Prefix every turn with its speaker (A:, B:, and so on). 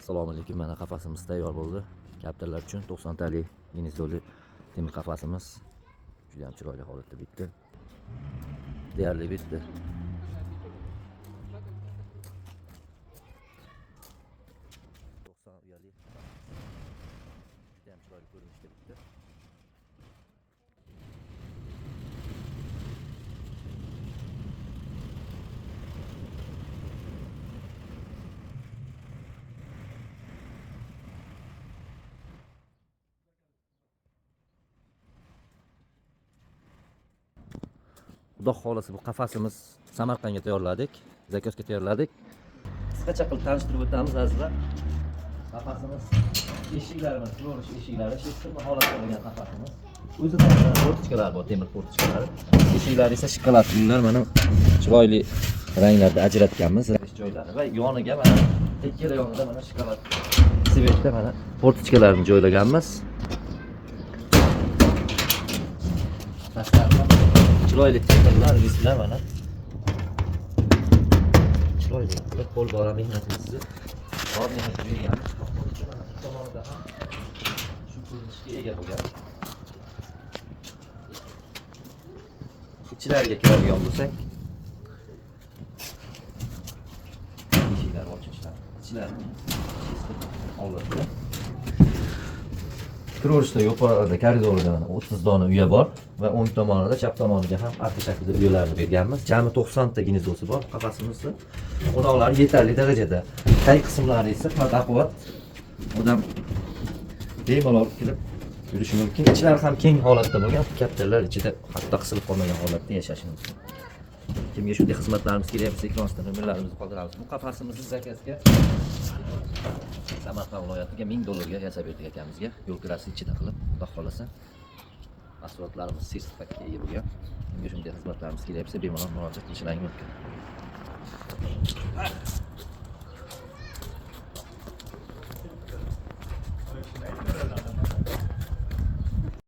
A: Assalomu alaykum. Mana qafasimiz tayyor bo'ldi. Kaptarlar uchun 90 talik ginezoli temir qafasimiz juda ham chiroyli holatda bitdi. Deyarli bitdi. Uyali. Juda ham chiroyli ko'rinishda bitdi. Xudo xolasa bu qafasimiz Samarqandga tayyorladik, zakazga tayyorladik. Qisqacha qilib tanishtirib o'tamiz azizlar. Qafasimiz eshiklarimiz, ko'rish eshiklari shikli holatda bo'lgan qafasimiz. O'zida portichkalar bor, temir portichkalari. Eshiklari esa shikolatlilar, mana chiroyli ranglarda ajratganmiz, joylari va yoniga mana ikkala yonida mana shikolat svetda mana portichkalarni joylaganmiz. Chiroyli temirlar, vislar mana. Chiroyli, qo'l bora mehnatimizni bor mehnat qilgan. Tomonida ham shu ko'rinishga ega bo'lgan. Ichilariga kiradigan bo'lsak, eshiklar ochilishlar, ichilari oldida. Kirishda yuqorida koridorda 30 dona uya bor va o'ng tomonida, chap tomoniga ham arka shaklida uyalarni berganmiz. Jami 90 ta gnezosi bor qafasimizni. O'doqlari yetarli darajada. Tay qismlari esa baquvvat. Odam bemalol kelib yurishi mumkin. Ichlari ham keng holatda bo'lgan, kaptarlar ichida hatto qisilib qolmagan holatda yashashi mumkin. Kimga shunday xizmatlarimiz kelyapsa, ekran nomerlarimizni qoldiramiz. Bu qafasimizni zakazga Samarqand viloyatiga $1000 yasab berdik akamizga. Yo'l kirasi ichida qilib, xudo xolasa. Mahsulotlarimiz sertifikatga ega bo'lgan. Kimga shunday xizmatlarimiz kelyapsa, bemalol murojaat qilishingiz mumkin.